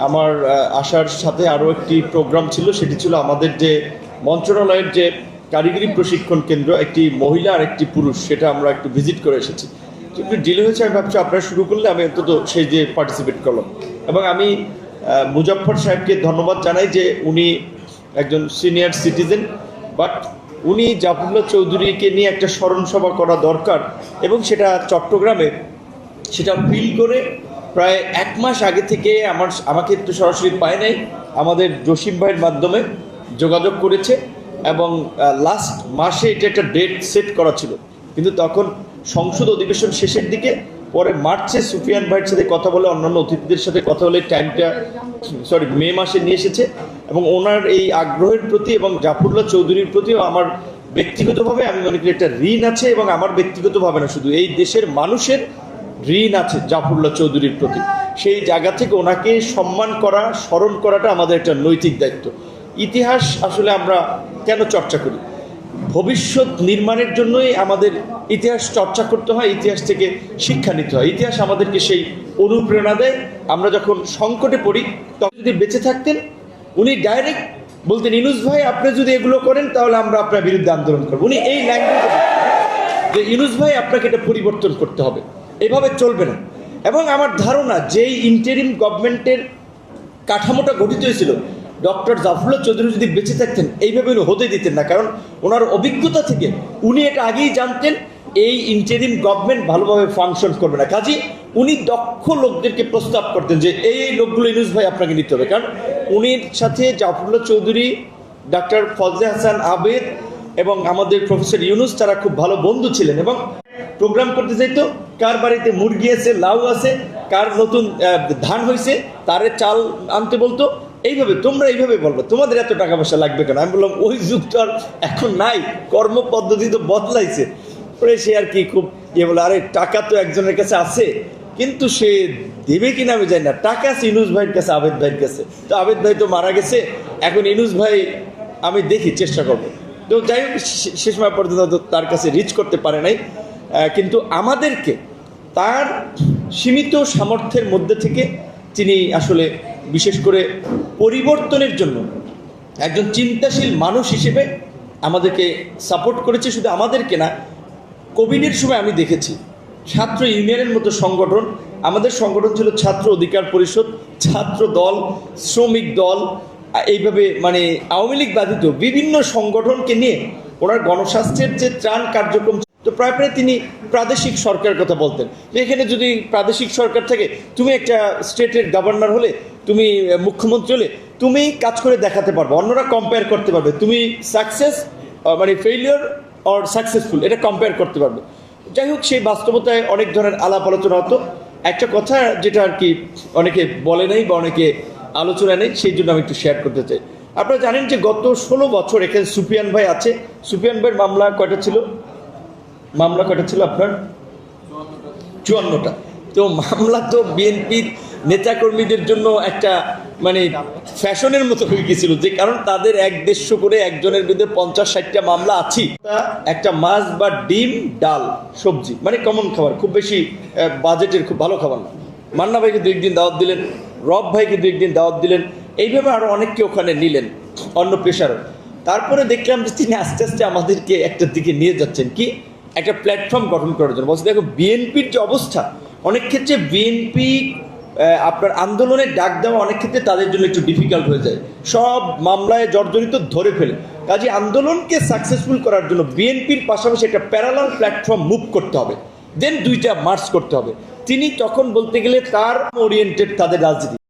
আমার আসার সাথে আরও একটি প্রোগ্রাম ছিল, সেটি ছিল আমাদের যে মন্ত্রণালয়ের যে কারিগরি প্রশিক্ষণ কেন্দ্র, একটি মহিলা আর একটি পুরুষ, সেটা আমরা একটু ভিজিট করে এসেছি। একটু ডিলে হয়েছে, আমি ভাবছি আপনারা শুরু করলে আমি অন্তত সেই যে পার্টিসিপেট করলাম। এবং আমি মুজাফফর সাহেবকে ধন্যবাদ জানাই যে উনি একজন সিনিয়র সিটিজেন, বাট উনি জাফরুল্লাহ চৌধুরীকে নিয়ে একটা স্মরণ সভা করা দরকার, এবং সেটা চট্টগ্রামে সেটা ফিল করে প্রায় 1 মাস আগে থেকে আমাকে একটু সরাসরি পায় নাই, আমাদের জসিম ভাইয়ের মাধ্যমে যোগাযোগ করেছে, এবং লাস্ট মাসে এটা একটা ডেট সেট করা ছিল, কিন্তু তখন সংসদ অধিবেশন শেষের দিকে, পরে মার্চে সুফিয়ান ভাইয়ের সাথে কথা বলে, অন্যান্য অতিথিদের সাথে কথা বলে টাইমটা মে মাসে নিয়ে এসেছে। এবং ওনার এই আগ্রহের প্রতি এবং জাফরুল্লাহ চৌধুরীর প্রতিও আমার ব্যক্তিগতভাবে আমি মনে করি একটা ঋণ আছে, এবং আমার ব্যক্তিগতভাবে না, শুধু এই দেশের মানুষের ঋণ আছে জাফরুল্লাহ চৌধুরীর প্রতি। সেই জায়গা থেকে ওনাকে সম্মান করা, স্মরণ করাটা আমাদের একটা নৈতিক দায়িত্ব। ইতিহাস আসলে আমরা কেন চর্চা করি? ভবিষ্যৎ নির্মাণের জন্যই আমাদের ইতিহাস চর্চা করতে হয়, ইতিহাস থেকে শিক্ষা নিতে হয়। ইতিহাস আমাদেরকে সেই অনুপ্রেরণা দেয়। আমরা যখন সংকটে পড়ি, তখন যদি বেঁচে থাকতেন, উনি ডাইরেক্ট বলতেন, ইউনূস ভাই আপনি যদি এগুলো করেন তাহলে আমরা আপনার বিরুদ্ধে আন্দোলন করবো। উনি এই ল্যাঙ্গুয়েজে যে ইউনূস ভাই আপনাকে এটা পরিবর্তন করতে হবে, এভাবে চলবে না। এবং আমার ধারণা যেই ইন্টারিম গভর্নমেন্টের কাঠামোটা গঠিত হয়েছিল, ডক্টর জাফরুল্লাহ চৌধুরী যদি বেঁচে থাকতেন এইভাবে উনি হতে দিতেন না, কারণ ওনার অভিজ্ঞতা থেকে উনি এটা আগেই জানতেন এই ইন্টারিম গভর্নমেন্ট ভালোভাবে ফাংশন করবে না। কাজী উনি দক্ষ লোকদেরকে প্রস্তাব করতেন যে এই লোকগুলো ইউনূস ভাই আপনাকে নিতে হবে, কারণ উনির সাথে জাফরুল্লাহ চৌধুরী, ডাক্তার ফজলে হাসান আবেদ এবং আমাদের প্রফেসর ইউনূস তারা খুব ভালো বন্ধু ছিলেন। এবং প্রোগ্রাম করতে যাইতো, কার বাড়িতে মুরগি আছে, লাউ আছে, কার নতুন ধান হয়েছে, তারে চাল আনতে বলতো। এইভাবে তোমরা এইভাবে বলবো, তোমাদের এত টাকা পয়সা লাগবে কেন? আমি বললাম ওই যুগ তো আর এখন নাই, কর্মপদ্ধতি তো বদলাইছে। পরে সে আর কি খুব বলে, আরে টাকা তো একজনের কাছে আছে, কিন্তু সে দেবে কিনা আমি জানি না। টাকা আছে ইউনূস ভাইয়ের কাছে, আবেদ ভাইয়ের কাছে। তো আবেদ ভাই তো মারা গেছে, এখন ইউনূস ভাই আমি দেখি চেষ্টা করবো। তো যাই হোক, শেষ সময় পর্যন্ত তার কাছে রিচ করতে পারে নাই। কিন্তু আমাদেরকে তার সীমিত সামর্থ্যের মধ্যে থেকে তিনি আসলে বিশেষ করে পরিবর্তনের জন্য একজন চিন্তাশীল মানুষ হিসেবে আমাদেরকে সাপোর্ট করেছে। শুধু আমাদেরকে না, কোভিডের সময় আমি দেখেছি ছাত্র ইউনিয়নের মতো সংগঠন, আমাদের সংগঠন ছিল ছাত্র অধিকার পরিষদ, ছাত্র দল, শ্রমিক দল, এইভাবে মানে আওয়ামী লীগ বাধিত বিভিন্ন সংগঠনকে নিয়ে ওনার গণস্বাস্থ্যের যে ত্রাণ কার্যক্রম, তো প্রায় তিনি প্রাদেশিক সরকারের কথা বলতেন যে এখানে যদি প্রাদেশিক সরকার থাকে, তুমি একটা স্টেটের গভর্নর হলে, তুমি মুখ্যমন্ত্রী হলে, তুমি কাজ করে দেখাতে পারবে, অন্যরা কম্পেয়ার করতে পারবে, তুমি সাকসেস মানে ফেইলিওর অর সাকসেসফুল এটা কম্পেয়ার করতে পারবে। যাই হোক, সেই বাস্তবতায় অনেক ধরনের আলাপ আলোচনা হতো। একটা কথা যেটা আর কি অনেকে বলে নাই বা অনেকে আলোচনা নেই, সেই জন্য আমি একটু শেয়ার করতে চাই। আপনারা জানেন যে গত 16 বছর এখানে সুফিয়ান ভাই আছে। সুফিয়ান ভাইয়ের মামলা কয়টা ছিল আপনার? 54টা। তো মামলা তো বিএনপির নেতাকর্মীদের জন্য একটা মানে ফ্যাশনের মতো হয়ে গেছিল, যে কারণ তাদের 1-150 করে একজনের বিরুদ্ধে 50-60টা মামলা আছে। একটা মাছ বা ডিম, ডাল, সবজি, মানে কমন খাবার, খুব বেশি বাজেটের খুব ভালো খাবার না। মান্না ভাইকে 2 দিন দাওয়াত দিলেন, রব ভাইকে 2 দিন দাওয়াত দিলেন, এইভাবে আরও অনেককে ওখানে নিলেন অন্য পেশারও। তারপরে দেখলাম যে তিনি আস্তে আস্তে আমাদেরকে একটা দিকে নিয়ে যাচ্ছেন, কি একটা প্ল্যাটফর্ম গঠন করার জন্য। বলছে দেখো বিএনপির যে অবস্থা, অনেক ক্ষেত্রে বিএনপি আপনার আন্দোলনের ডাক দেওয়া অনেক ক্ষেত্রে তাদের জন্য একটু ডিফিকাল্ট হয়ে যায়, সব মামলায় জর্জরিত ধরে ফেলে। কাজে আন্দোলনকে সাকসেসফুল করার জন্য বিএনপির পাশাপাশি একটা প্যারালাল প্ল্যাটফর্ম মুভ করতে হবে, দেন 2টা মার্চ করতে হবে। তিনি তখন বলতে গেলে তার ওরিয়েন্টেড তাদের রাজনীতি।